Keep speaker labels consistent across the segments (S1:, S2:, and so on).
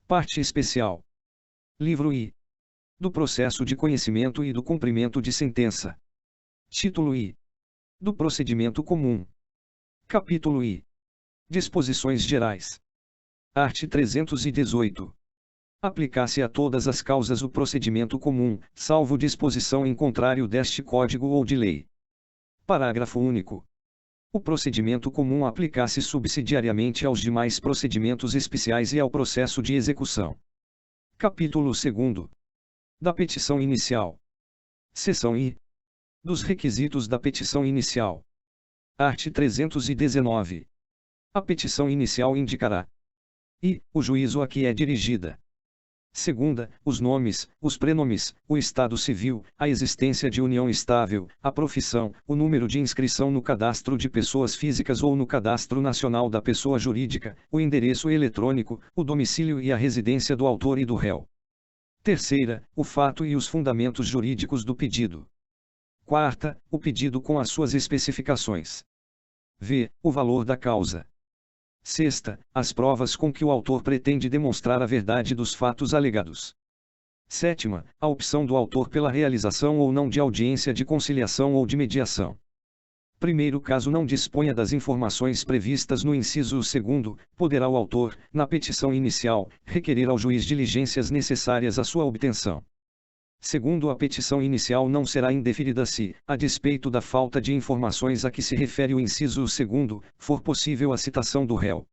S1: Parte especial. Livro I. Do processo de conhecimento e do cumprimento de sentença. Título I. Do procedimento comum. Capítulo I. Disposições gerais. Art. 318. Aplicar-se a todas as causas o procedimento comum, salvo disposição em contrário deste Código ou de lei. Parágrafo único. O procedimento comum aplicar-se subsidiariamente aos demais procedimentos especiais e ao processo de execução. Capítulo 2. Da petição inicial. Seção I. Dos requisitos da petição inicial. Art. 319. A petição inicial indicará: I. O juízo a que é dirigida. Segunda, os nomes, os prenomes, o estado civil, a existência de união estável, a profissão, o número de inscrição no cadastro de pessoas físicas ou no cadastro nacional da pessoa jurídica, o endereço eletrônico, o domicílio e a residência do autor e do réu. Terceira, o fato e os fundamentos jurídicos do pedido. Quarta, o pedido com as suas especificações. V. O valor da causa. Sexta, as provas com que o autor pretende demonstrar a verdade dos fatos alegados. Sétima, a opção do autor pela realização ou não de audiência de conciliação ou de mediação. Primeiro, caso não disponha das informações previstas no inciso 2º, poderá o autor, na petição inicial, requerer ao juiz diligências necessárias à sua obtenção. Segundo, a petição inicial não será indeferida se, a despeito da falta de informações a que se refere o inciso 2º, for possível a citação do réu.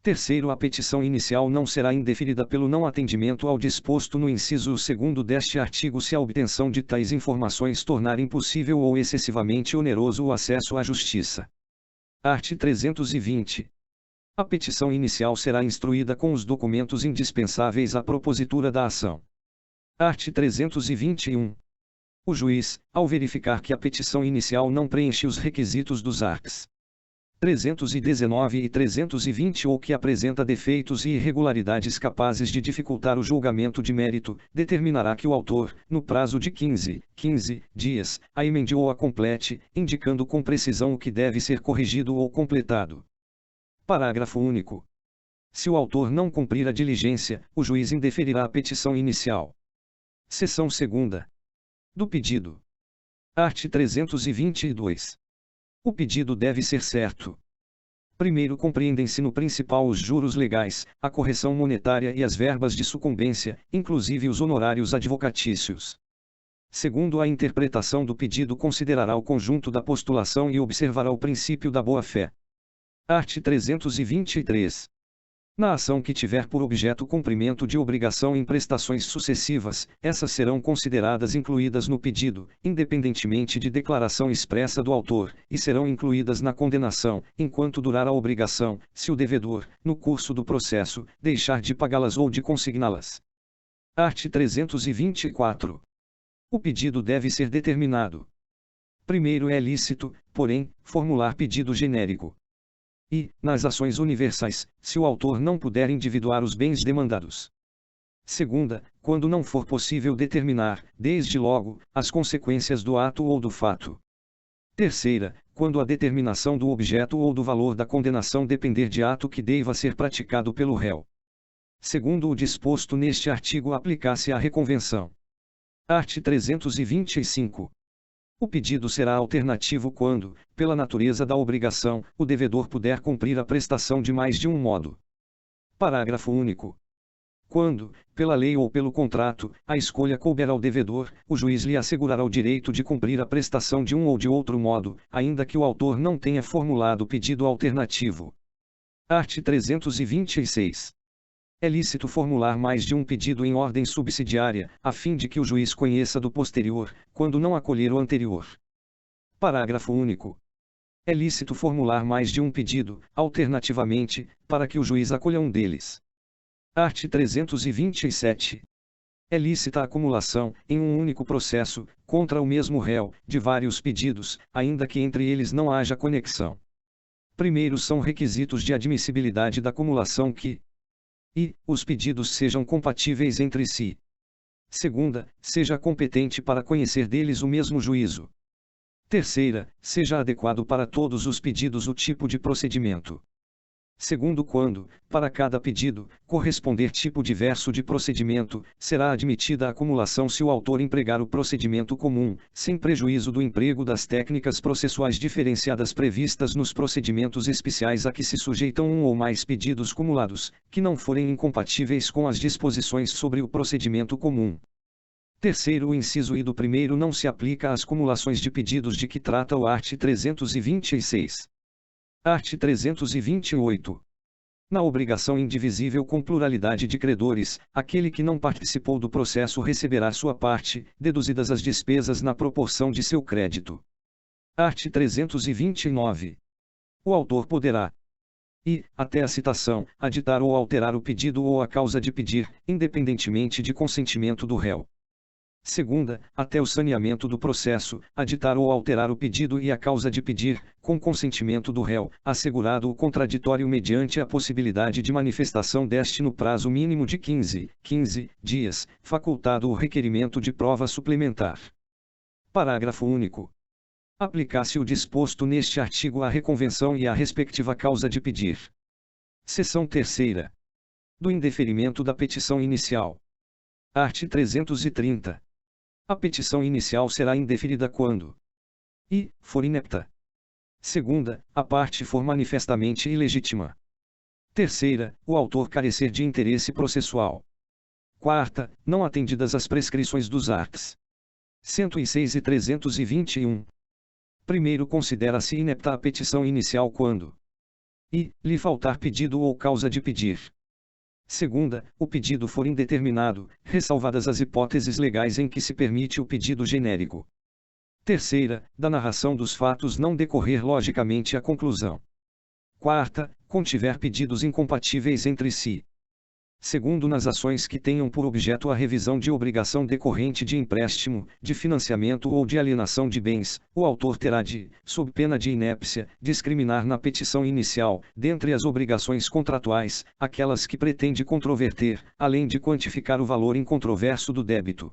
S1: Terceiro, a petição inicial não será indeferida pelo não atendimento ao disposto no inciso 2º deste artigo se a obtenção de tais informações tornar impossível ou excessivamente oneroso o acesso à justiça. Art. 320. A petição inicial será instruída com os documentos indispensáveis à propositura da ação. Art. 321. O juiz, ao verificar que a petição inicial não preenche os requisitos dos arts. 319 e 320 ou que apresenta defeitos e irregularidades capazes de dificultar o julgamento de mérito, determinará que o autor, no prazo de 15 dias, a emende ou a complete, indicando com precisão o que deve ser corrigido ou completado. Parágrafo único. Se o autor não cumprir a diligência, o juiz indeferirá a petição inicial. Seção 2ª. Do pedido. Art. 322. O pedido deve ser certo. Primeiro, compreendem-se no principal os juros legais, a correção monetária e as verbas de sucumbência, inclusive os honorários advocatícios. Segundo, a interpretação do pedido considerará o conjunto da postulação e observará o princípio da boa-fé. Art. 323. Na ação que tiver por objeto o cumprimento de obrigação em prestações sucessivas, essas serão consideradas incluídas no pedido, independentemente de declaração expressa do autor, e serão incluídas na condenação, enquanto durar a obrigação, se o devedor, no curso do processo, deixar de pagá-las ou de consigná-las. Art. 324. O pedido deve ser determinado. Primeiro, é lícito, porém, formular pedido genérico. E, nas ações universais, se o autor não puder individuar os bens demandados. Segunda, quando não for possível determinar, desde logo, as consequências do ato ou do fato. Terceira, quando a determinação do objeto ou do valor da condenação depender de ato que deva ser praticado pelo réu. Segundo o disposto neste artigo, aplicar-se à reconvenção. Art. 325. O pedido será alternativo quando, pela natureza da obrigação, o devedor puder cumprir a prestação de mais de um modo. Parágrafo único. Quando, pela lei ou pelo contrato, a escolha couber ao devedor, o juiz lhe assegurará o direito de cumprir a prestação de um ou de outro modo, ainda que o autor não tenha formulado pedido alternativo. Art. 326. É lícito formular mais de um pedido em ordem subsidiária, a fim de que o juiz conheça do posterior, quando não acolher o anterior. Parágrafo único. É lícito formular mais de um pedido, alternativamente, para que o juiz acolha um deles. Art. 327. É lícita a acumulação, em um único processo, contra o mesmo réu, de vários pedidos, ainda que entre eles não haja conexão. Primeiro, são requisitos de admissibilidade da acumulação que, e, os pedidos sejam compatíveis entre si. Segunda, seja competente para conhecer deles o mesmo juízo. Terceira, seja adequado para todos os pedidos o tipo de procedimento. Segundo, quando, para cada pedido, corresponder tipo diverso de procedimento, será admitida a acumulação se o autor empregar o procedimento comum, sem prejuízo do emprego das técnicas processuais diferenciadas previstas nos procedimentos especiais a que se sujeitam um ou mais pedidos cumulados, que não forem incompatíveis com as disposições sobre o procedimento comum. Terceiro, o inciso I do primeiro não se aplica às cumulações de pedidos de que trata o art. 326. Art. 328. Na obrigação indivisível com pluralidade de credores, aquele que não participou do processo receberá sua parte, deduzidas as despesas na proporção de seu crédito. Art. 329. O autor poderá, até a citação, aditar ou alterar o pedido ou a causa de pedir, independentemente de consentimento do réu. Segunda, até o saneamento do processo, aditar ou alterar o pedido e a causa de pedir, com consentimento do réu, assegurado o contraditório mediante a possibilidade de manifestação deste no prazo mínimo de 15 dias, facultado o requerimento de prova suplementar. Parágrafo único. Aplicar-se o disposto neste artigo à reconvenção e à respectiva causa de pedir. Seção 3ª. Do indeferimento da petição inicial. Art. 330. A petição inicial será indeferida quando for inepta. Segunda, a parte for manifestamente ilegítima. Terceira, o autor carecer de interesse processual. Quarta, não atendidas as prescrições dos arts. 106 e 321. Primeiro, considera-se inepta a petição inicial quando lhe faltar pedido ou causa de pedir. Segunda, o pedido for indeterminado, ressalvadas as hipóteses legais em que se permite o pedido genérico. Terceira, da narração dos fatos não decorrer logicamente a conclusão. Quarta, contiver pedidos incompatíveis entre si. Segundo, nas ações que tenham por objeto a revisão de obrigação decorrente de empréstimo, de financiamento ou de alienação de bens, o autor terá de, sob pena de inépcia, discriminar na petição inicial, dentre as obrigações contratuais, aquelas que pretende controverter, além de quantificar o valor incontroverso do débito.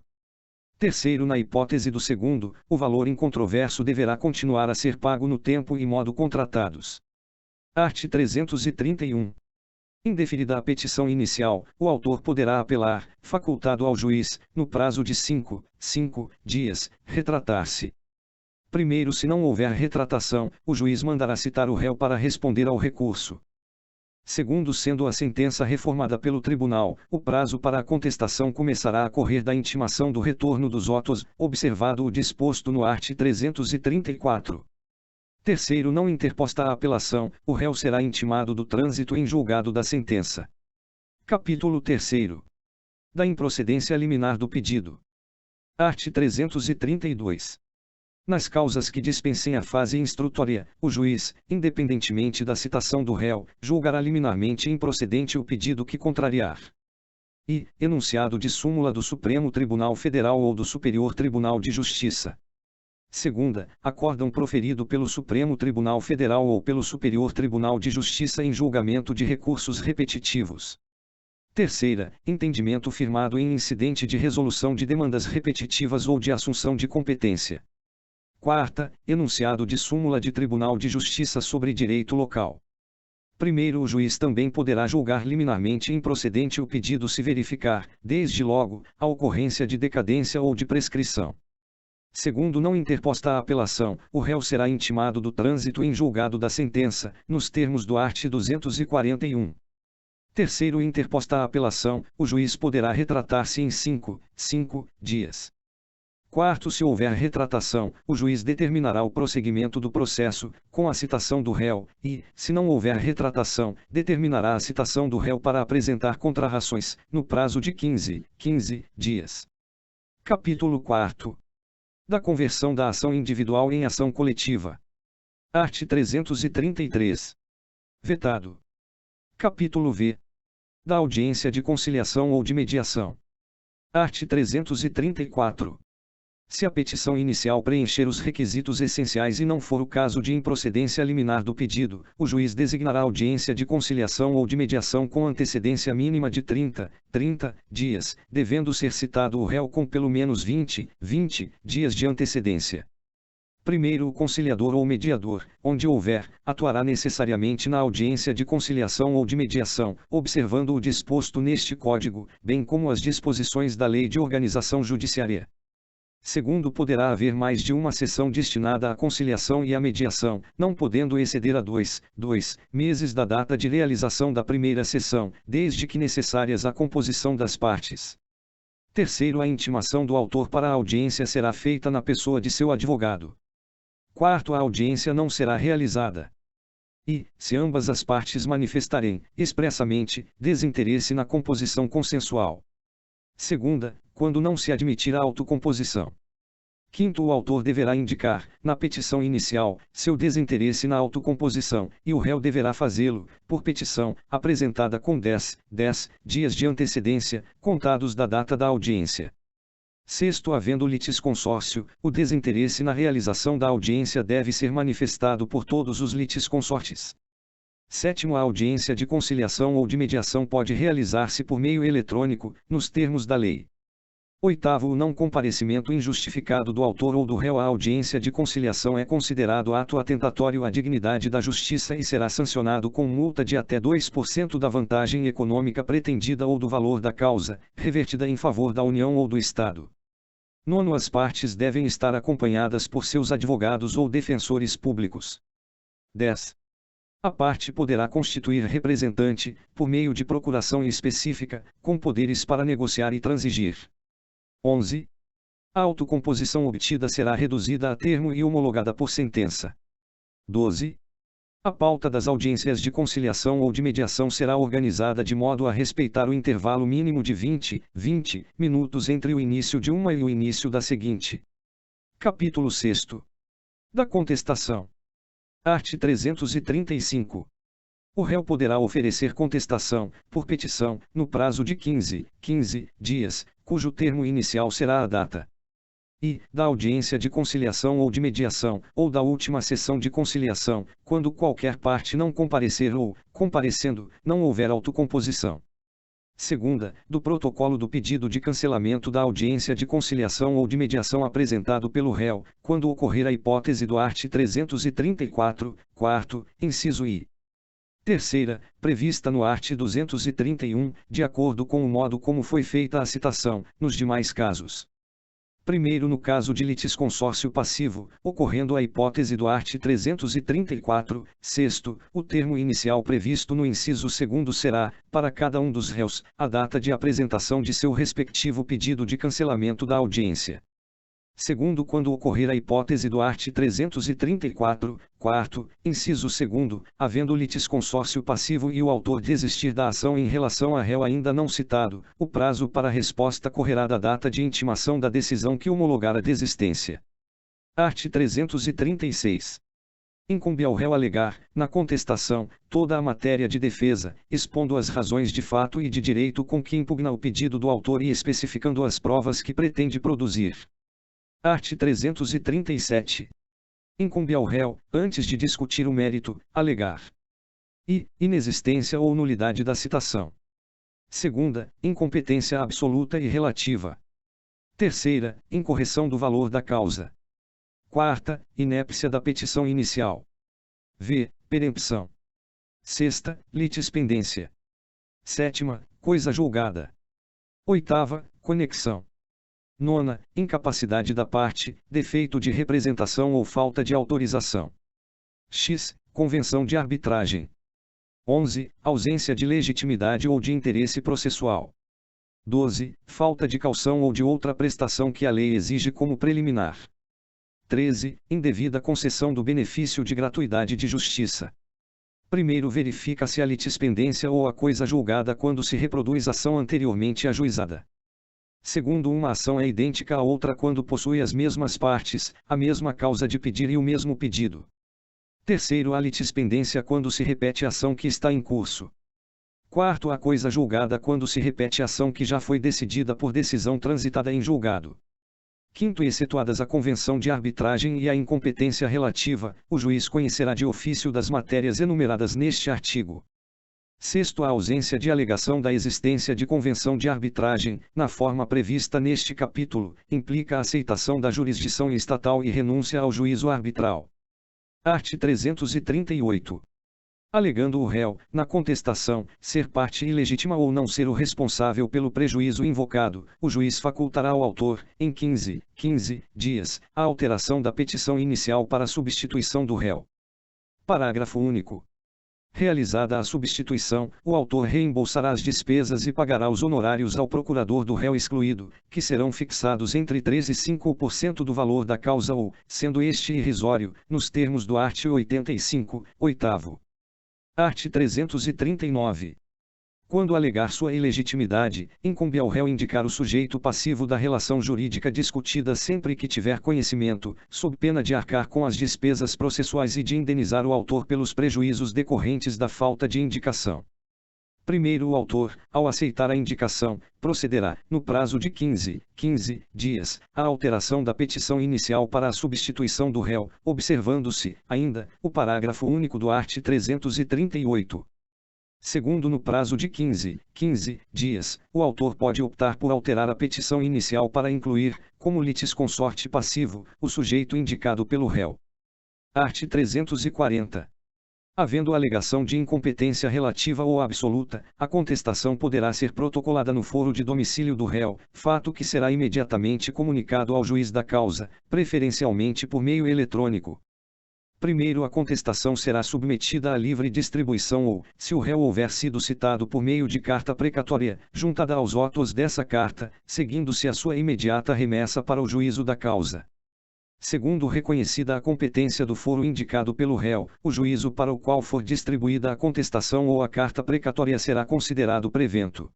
S1: Terceiro, na hipótese do segundo, o valor incontroverso deverá continuar a ser pago no tempo e modo contratados. Art. 331. Indeferida a petição inicial, o autor poderá apelar, facultado ao juiz, no prazo de 5 dias, retratar-se. Primeiro, se não houver retratação, o juiz mandará citar o réu para responder ao recurso. Segundo, sendo a sentença reformada pelo tribunal, o prazo para a contestação começará a correr da intimação do retorno dos autos, observado o disposto no art. 334. Terceiro, não interposta a apelação, o réu será intimado do trânsito em julgado da sentença. Capítulo 3º. Da improcedência liminar do pedido. Art. 332. Nas causas que dispensem a fase instrutória, o juiz, independentemente da citação do réu, julgará liminarmente improcedente o pedido que contrariar. Enunciado de súmula do Supremo Tribunal Federal ou do Superior Tribunal de Justiça. Segunda, acórdão proferido pelo Supremo Tribunal Federal ou pelo Superior Tribunal de Justiça em julgamento de recursos repetitivos. Terceira, entendimento firmado em incidente de resolução de demandas repetitivas ou de assunção de competência. Quarta, enunciado de súmula de Tribunal de Justiça sobre direito local. Primeiro, o juiz também poderá julgar liminarmente improcedente o pedido se verificar, desde logo, a ocorrência de decadência ou de prescrição. Segundo, não interposta a apelação, o réu será intimado do trânsito em julgado da sentença, nos termos do art. 241. Terceiro, interposta a apelação, o juiz poderá retratar-se em 5 dias. Quarto, se houver retratação, o juiz determinará o prosseguimento do processo, com a citação do réu, e, se não houver retratação, determinará a citação do réu para apresentar contrarrações, no prazo de 15 dias. Capítulo 4. Da conversão da ação individual em ação coletiva. Art. 333. Vetado. Capítulo V. Da audiência de conciliação ou de mediação. Art. 334. Se a petição inicial preencher os requisitos essenciais e não for o caso de improcedência liminar do pedido, o juiz designará audiência de conciliação ou de mediação com antecedência mínima de 30 dias, devendo ser citado o réu com pelo menos 20 dias de antecedência. Primeiro, o conciliador ou mediador, onde houver, atuará necessariamente na audiência de conciliação ou de mediação, observando o disposto neste Código, bem como as disposições da Lei de Organização Judiciária. Segundo, poderá haver mais de uma sessão destinada à conciliação e à mediação, não podendo exceder a 2 meses da data de realização da primeira sessão, desde que necessárias à composição das partes. Terceiro, a intimação do autor para a audiência será feita na pessoa de seu advogado. Quarto, a audiência não será realizada. E, se ambas as partes manifestarem, expressamente, desinteresse na composição consensual. Segunda, quando não se admitir a autocomposição. Quinto, o autor deverá indicar, na petição inicial, seu desinteresse na autocomposição, e o réu deverá fazê-lo, por petição, apresentada com 10 dias de antecedência, contados da data da audiência. Sexto, havendo litisconsórcio, o desinteresse na realização da audiência deve ser manifestado por todos os litisconsortes. Sétimo, a audiência de conciliação ou de mediação pode realizar-se por meio eletrônico, nos termos da lei. Oitavo, o não comparecimento injustificado do autor ou do réu à audiência de conciliação é considerado ato atentatório à dignidade da justiça e será sancionado com multa de até 2% da vantagem econômica pretendida ou do valor da causa, revertida em favor da União ou do Estado. Nono, as partes devem estar acompanhadas por seus advogados ou defensores públicos. 10. A parte poderá constituir representante, por meio de procuração específica, com poderes para negociar e transigir. 11. A autocomposição obtida será reduzida a termo e homologada por sentença. 12. A pauta das audiências de conciliação ou de mediação será organizada de modo a respeitar o intervalo mínimo de 20 minutos entre o início de uma e o início da seguinte. Capítulo 6. Da contestação. Art. 335. O réu poderá oferecer contestação, por petição, no prazo de 15 dias, cujo termo inicial será a data da audiência de conciliação ou de mediação, ou da última sessão de conciliação, quando qualquer parte não comparecer ou, comparecendo, não houver autocomposição. Segunda, do protocolo do pedido de cancelamento da audiência de conciliação ou de mediação apresentado pelo réu, quando ocorrer a hipótese do art. 334, quarto, inciso I. Terceira, prevista no art. 231, de acordo com o modo como foi feita a citação, nos demais casos. Primeiro, no caso de litisconsórcio passivo, ocorrendo a hipótese do art. 334, sexto, o termo inicial previsto no inciso segundo será, para cada um dos réus, a data de apresentação de seu respectivo pedido de cancelamento da audiência. Segundo, quando ocorrer a hipótese do art. 334, quarto, inciso segundo, havendo litisconsórcio passivo e o autor desistir da ação em relação a réu ainda não citado, o prazo para resposta correrá da data de intimação da decisão que homologar a desistência. Art. 336. Incumbe ao réu alegar, na contestação, toda a matéria de defesa, expondo as razões de fato e de direito com que impugna o pedido do autor e especificando as provas que pretende produzir. Art. 337. Incumbe ao réu, antes de discutir o mérito, alegar inexistência ou nulidade da citação. Segunda, incompetência absoluta e relativa. Terceira, incorreção do valor da causa. Quarta, inépcia da petição inicial. Perempção. Sexta, litispendência. Sétima, coisa julgada. Oitava, conexão. Nona, incapacidade da parte, defeito de representação ou falta de autorização. X. Convenção de arbitragem. 11. Ausência de legitimidade ou de interesse processual. 12. Falta de caução ou de outra prestação que a lei exige como preliminar. 13. Indevida concessão do benefício de gratuidade de justiça. Primeiro, verifica-se a litispendência ou a coisa julgada quando se reproduz ação anteriormente ajuizada. Segundo, uma ação é idêntica à outra quando possui as mesmas partes, a mesma causa de pedir e o mesmo pedido. Terceiro, a litispendência quando se repete a ação que está em curso. Quarto, a coisa julgada quando se repete a ação que já foi decidida por decisão transitada em julgado. Quinto, excetuadas a convenção de arbitragem e a incompetência relativa, o juiz conhecerá de ofício das matérias enumeradas neste artigo. Sexto, a ausência de alegação da existência de convenção de arbitragem, na forma prevista neste capítulo, implica a aceitação da jurisdição estatal e renúncia ao juízo arbitral. Art. 338. Alegando o réu, na contestação, ser parte ilegítima ou não ser o responsável pelo prejuízo invocado, o juiz facultará ao autor, em 15 dias, a alteração da petição inicial para a substituição do réu. Parágrafo único. Realizada a substituição, o autor reembolsará as despesas e pagará os honorários ao procurador do réu excluído, que serão fixados entre 3 e 5% do valor da causa ou, sendo este irrisório, nos termos do art. 85, oitavo. Art. 339. Quando alegar sua ilegitimidade, incumbe ao réu indicar o sujeito passivo da relação jurídica discutida sempre que tiver conhecimento, sob pena de arcar com as despesas processuais e de indenizar o autor pelos prejuízos decorrentes da falta de indicação. Primeiro, o autor, ao aceitar a indicação, procederá, no prazo de 15 dias, à alteração da petição inicial para a substituição do réu, observando-se, ainda, o parágrafo único do art. 338. Segundo, no prazo de 15 dias, o autor pode optar por alterar a petição inicial para incluir, como litisconsorte passivo, o sujeito indicado pelo réu. Art. 340. Havendo alegação de incompetência relativa ou absoluta, a contestação poderá ser protocolada no foro de domicílio do réu, fato que será imediatamente comunicado ao juiz da causa, preferencialmente por meio eletrônico. Primeiro, a contestação será submetida à livre distribuição ou, se o réu houver sido citado por meio de carta precatória, juntada aos autos dessa carta, seguindo-se a sua imediata remessa para o juízo da causa. Segundo, reconhecida a competência do foro indicado pelo réu, o juízo para o qual for distribuída a contestação ou a carta precatória será considerado prevento.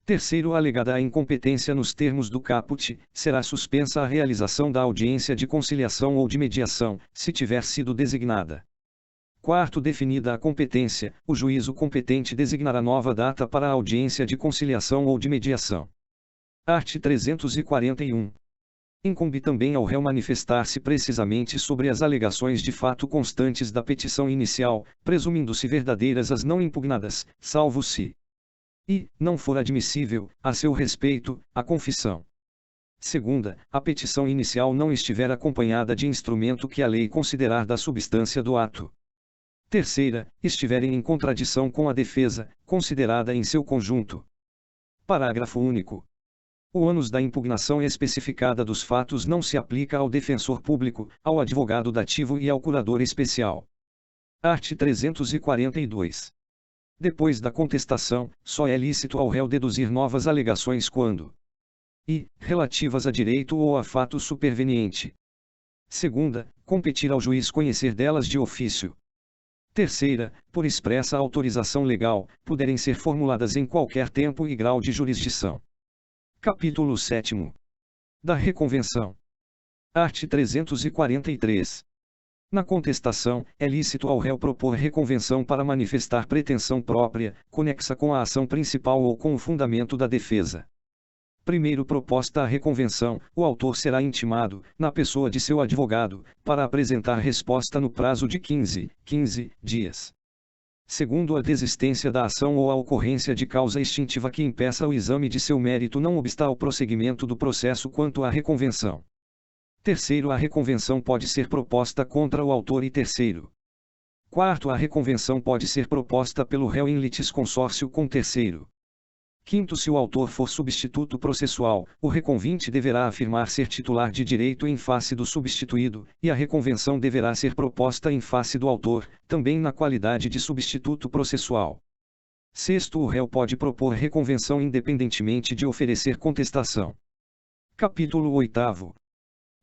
S1: Terceiro, alegada a incompetência nos termos do caput, será suspensa a realização da audiência de conciliação ou de mediação, se tiver sido designada. Quarto, definida a competência, o juízo competente designará nova data para a audiência de conciliação ou de mediação. Art. 341. Incumbe também ao réu manifestar-se precisamente sobre as alegações de fato constantes da petição inicial, presumindo-se verdadeiras as não impugnadas, salvo se e não for admissível, a seu respeito, a confissão. Segunda, a petição inicial não estiver acompanhada de instrumento que a lei considerar da substância do ato. Terceira, estiverem em contradição com a defesa, considerada em seu conjunto. Parágrafo único. O ônus da impugnação especificada dos fatos não se aplica ao defensor público, ao advogado dativo e ao curador especial. Art. 342. Depois da contestação, só é lícito ao réu deduzir novas alegações quando e, relativas a direito ou a fato superveniente. Segunda, competir ao juiz conhecer delas de ofício. Terceira, por expressa autorização legal, puderem ser formuladas em qualquer tempo e grau de jurisdição. Capítulo 7. Da reconvenção. Art. 343. Na contestação, é lícito ao réu propor reconvenção para manifestar pretensão própria, conexa com a ação principal ou com o fundamento da defesa. Primeiro, proposta a reconvenção, o autor será intimado, na pessoa de seu advogado, para apresentar resposta no prazo de 15 dias. Segundo, a desistência da ação ou a ocorrência de causa extintiva que impeça o exame de seu mérito não obsta ao prosseguimento do processo quanto à reconvenção. Terceiro, a reconvenção pode ser proposta contra o autor e terceiro. Quarto, a reconvenção pode ser proposta pelo réu em litisconsórcio com terceiro. Quinto, se o autor for substituto processual, o reconvinte deverá afirmar ser titular de direito em face do substituído, e a reconvenção deverá ser proposta em face do autor, também na qualidade de substituto processual. Sexto, o réu pode propor reconvenção independentemente de oferecer contestação. Capítulo 8.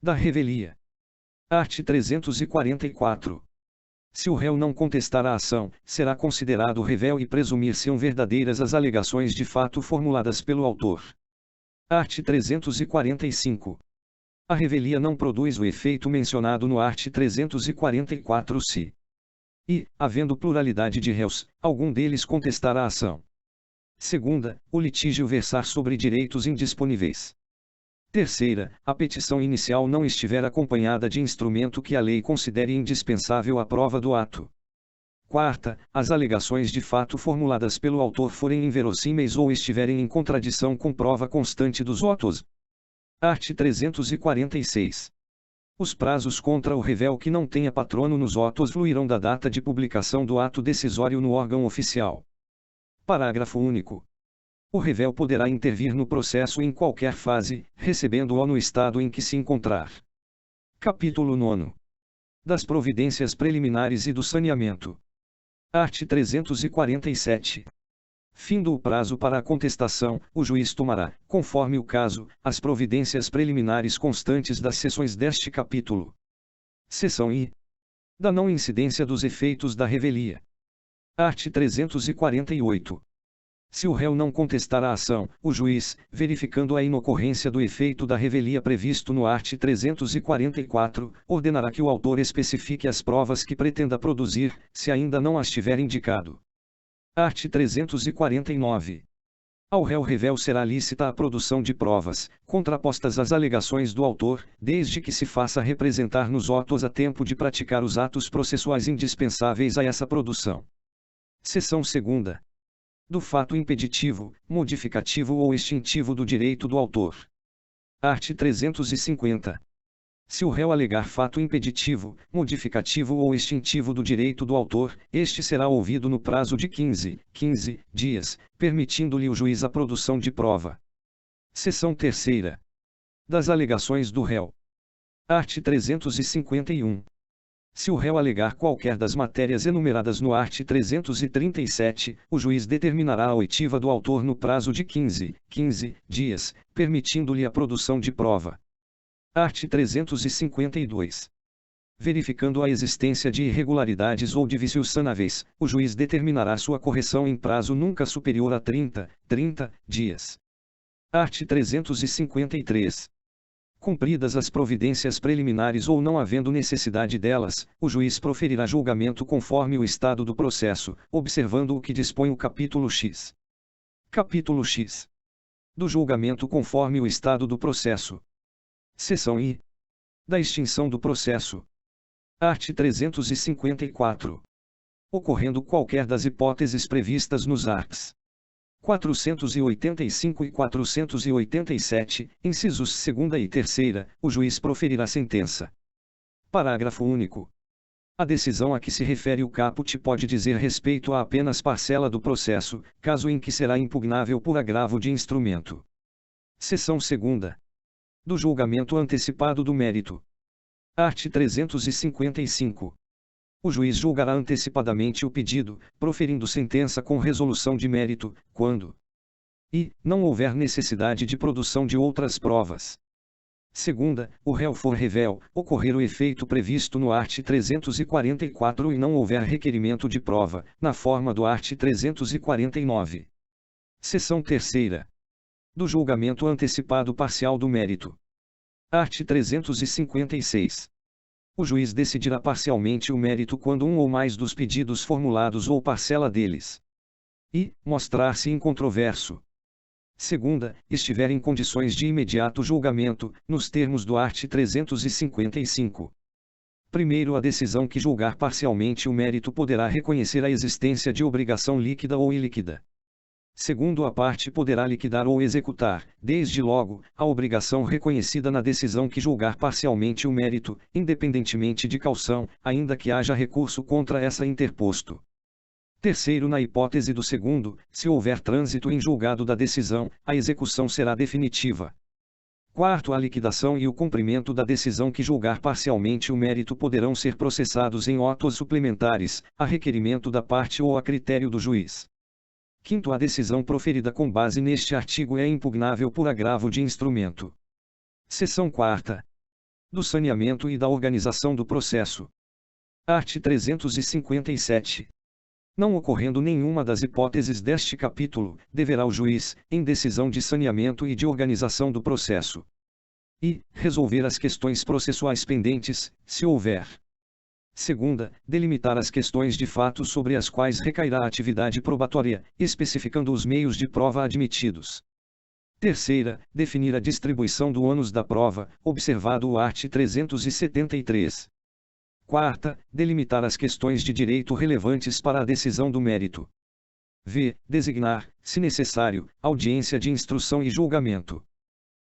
S1: Da revelia. Art. 344. Se o réu não contestar a ação, será considerado revel e presumir-se-ão verdadeiras as alegações de fato formuladas pelo autor. Art. 345. A revelia não produz o efeito mencionado no art. 344 se e, havendo pluralidade de réus, algum deles contestar a ação. Segunda, o litígio versar sobre direitos indisponíveis. Terceira, a petição inicial não estiver acompanhada de instrumento que a lei considere indispensável à prova do ato. Quarta, as alegações de fato formuladas pelo autor forem inverossímeis ou estiverem em contradição com prova constante dos autos. Art. 346. Os prazos contra o réu que não tenha patrono nos autos fluirão da data de publicação do ato decisório no órgão oficial. Parágrafo único. O réu poderá intervir no processo em qualquer fase, recebendo-o no estado em que se encontrar. Capítulo 9. Das providências preliminares e do saneamento. Art. 347. Findo o prazo para a contestação, o juiz tomará, conforme o caso, as providências preliminares constantes das seções deste capítulo. Seção I. Da não incidência dos efeitos da revelia. Art. 348. Se o réu não contestar a ação, o juiz, verificando a inocorrência do efeito da revelia previsto no art. 344, ordenará que o autor especifique as provas que pretenda produzir, se ainda não as tiver indicado. Art. 349. Ao réu será lícita a produção de provas, contrapostas às alegações do autor, desde que se faça representar nos autos a tempo de praticar os atos processuais indispensáveis a essa produção. Seção 2ª. Do fato impeditivo, modificativo ou extintivo do direito do autor. Art. 350. Se o réu alegar fato impeditivo, modificativo ou extintivo do direito do autor, este será ouvido no prazo de 15 dias, permitindo-lhe o juiz a produção de prova. Seção 3ª. Das alegações do réu. Art. 351. Se o réu alegar qualquer das matérias enumeradas no art. 337, o juiz determinará a oitiva do autor no prazo de 15 dias, permitindo-lhe a produção de prova. Art. 352. Verificando a existência de irregularidades ou de vícios sanáveis, o juiz determinará sua correção em prazo nunca superior a 30 dias. Art. 353. Cumpridas as providências preliminares ou não havendo necessidade delas, o juiz proferirá julgamento conforme o estado do processo, observando o que dispõe o capítulo X. Capítulo X. Do julgamento conforme o estado do processo. Seção I. Da extinção do processo. Art. 354. Ocorrendo qualquer das hipóteses previstas nos arts. 485 e 487, incisos 2ª e 3ª, o juiz proferirá sentença. Parágrafo único. A decisão a que se refere o caput pode dizer respeito a apenas parcela do processo, caso em que será impugnável por agravo de instrumento. Seção 2ª. Do julgamento antecipado do mérito. Art. 355. O juiz julgará antecipadamente o pedido, proferindo sentença com resolução de mérito, quando e não houver necessidade de produção de outras provas. Segunda, o réu for réu, ocorrer o efeito previsto no art. 344 e não houver requerimento de prova, na forma do art. 349. Seção 3ª. Do julgamento antecipado parcial do mérito. Art. 356. O juiz decidirá parcialmente o mérito quando um ou mais dos pedidos formulados ou parcela deles e mostrar-se incontroverso. Segunda, estiver em condições de imediato julgamento, nos termos do art. 355. Primeiro, a decisão que julgar parcialmente o mérito poderá reconhecer a existência de obrigação líquida ou ilíquida. Segundo, a parte poderá liquidar ou executar, desde logo, a obrigação reconhecida na decisão que julgar parcialmente o mérito, independentemente de caução, ainda que haja recurso contra essa interposto. Terceiro, na hipótese do segundo, se houver trânsito em julgado da decisão, a execução será definitiva. Quarto, a liquidação e o cumprimento da decisão que julgar parcialmente o mérito poderão ser processados em autos suplementares, a requerimento da parte ou a critério do juiz. Quinto, a decisão proferida com base neste artigo é impugnável por agravo de instrumento. Seção 4ª. Do saneamento e da organização do processo. Art. 357. Não ocorrendo nenhuma das hipóteses deste capítulo, deverá o juiz, em decisão de saneamento e de organização do processo, e resolver as questões processuais pendentes, se houver. Segunda, delimitar as questões de fato sobre as quais recairá a atividade probatória, especificando os meios de prova admitidos. Terceira, definir a distribuição do ônus da prova, observado o art. 373. Quarta, delimitar as questões de direito relevantes para a decisão do mérito. V. Designar, se necessário, audiência de instrução e julgamento.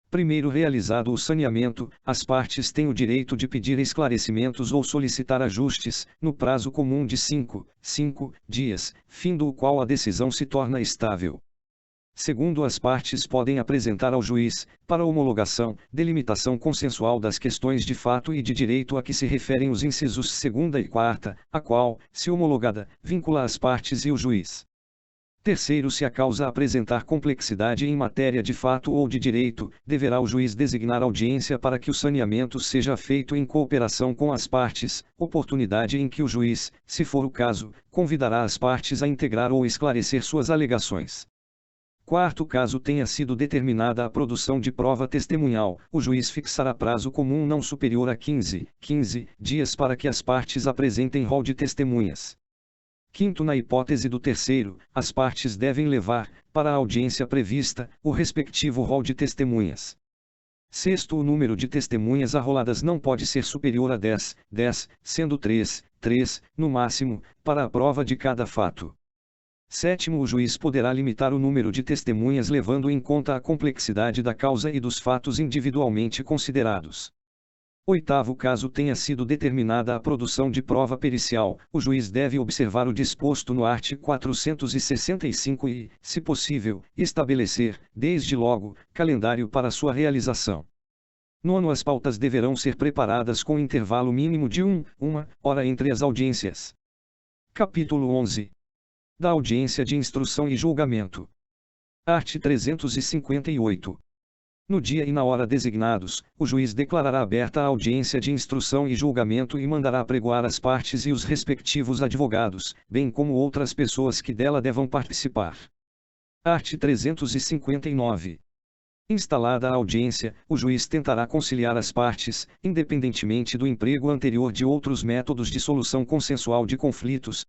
S1: Primeiro realizado o saneamento, as partes têm o direito de pedir esclarecimentos ou solicitar ajustes, no prazo comum de 5 dias, findo o qual a decisão se torna estável. Segundo, as partes podem apresentar ao juiz, para homologação, delimitação consensual das questões de fato e de direito a que se referem os incisos 2ª e 4ª, a qual, se homologada, vincula as partes e o juiz. Terceiro, se a causa apresentar complexidade em matéria de fato ou de direito, deverá o juiz designar audiência para que o saneamento seja feito em cooperação com as partes, oportunidade em que o juiz, se for o caso, convidará as partes a integrar ou esclarecer suas alegações. Quarto, caso tenha sido determinada a produção de prova testemunhal, o juiz fixará prazo comum não superior a 15 dias para que as partes apresentem rol de testemunhas. Quinto, na hipótese do terceiro, as partes devem levar, para a audiência prevista, o respectivo rol de testemunhas. Sexto, o número de testemunhas arroladas não pode ser superior a 10, sendo 3, no máximo, para a prova de cada fato. Sétimo, o juiz poderá limitar o número de testemunhas levando em conta a complexidade da causa e dos fatos individualmente considerados. Oitavo, caso tenha sido determinada a produção de prova pericial, o juiz deve observar o disposto no art. 465 e, se possível, estabelecer, desde logo, calendário para sua realização. Nono, as pautas deverão ser preparadas com intervalo mínimo de uma hora entre as audiências. Capítulo 11. Da audiência de instrução e julgamento. Art. 358. No dia e na hora designados, o juiz declarará aberta a audiência de instrução e julgamento e mandará apregoar as partes e os respectivos advogados, bem como outras pessoas que dela devam participar. Art. 359. Instalada a audiência, o juiz tentará conciliar as partes, independentemente do emprego anterior de outros métodos de solução consensual de conflitos,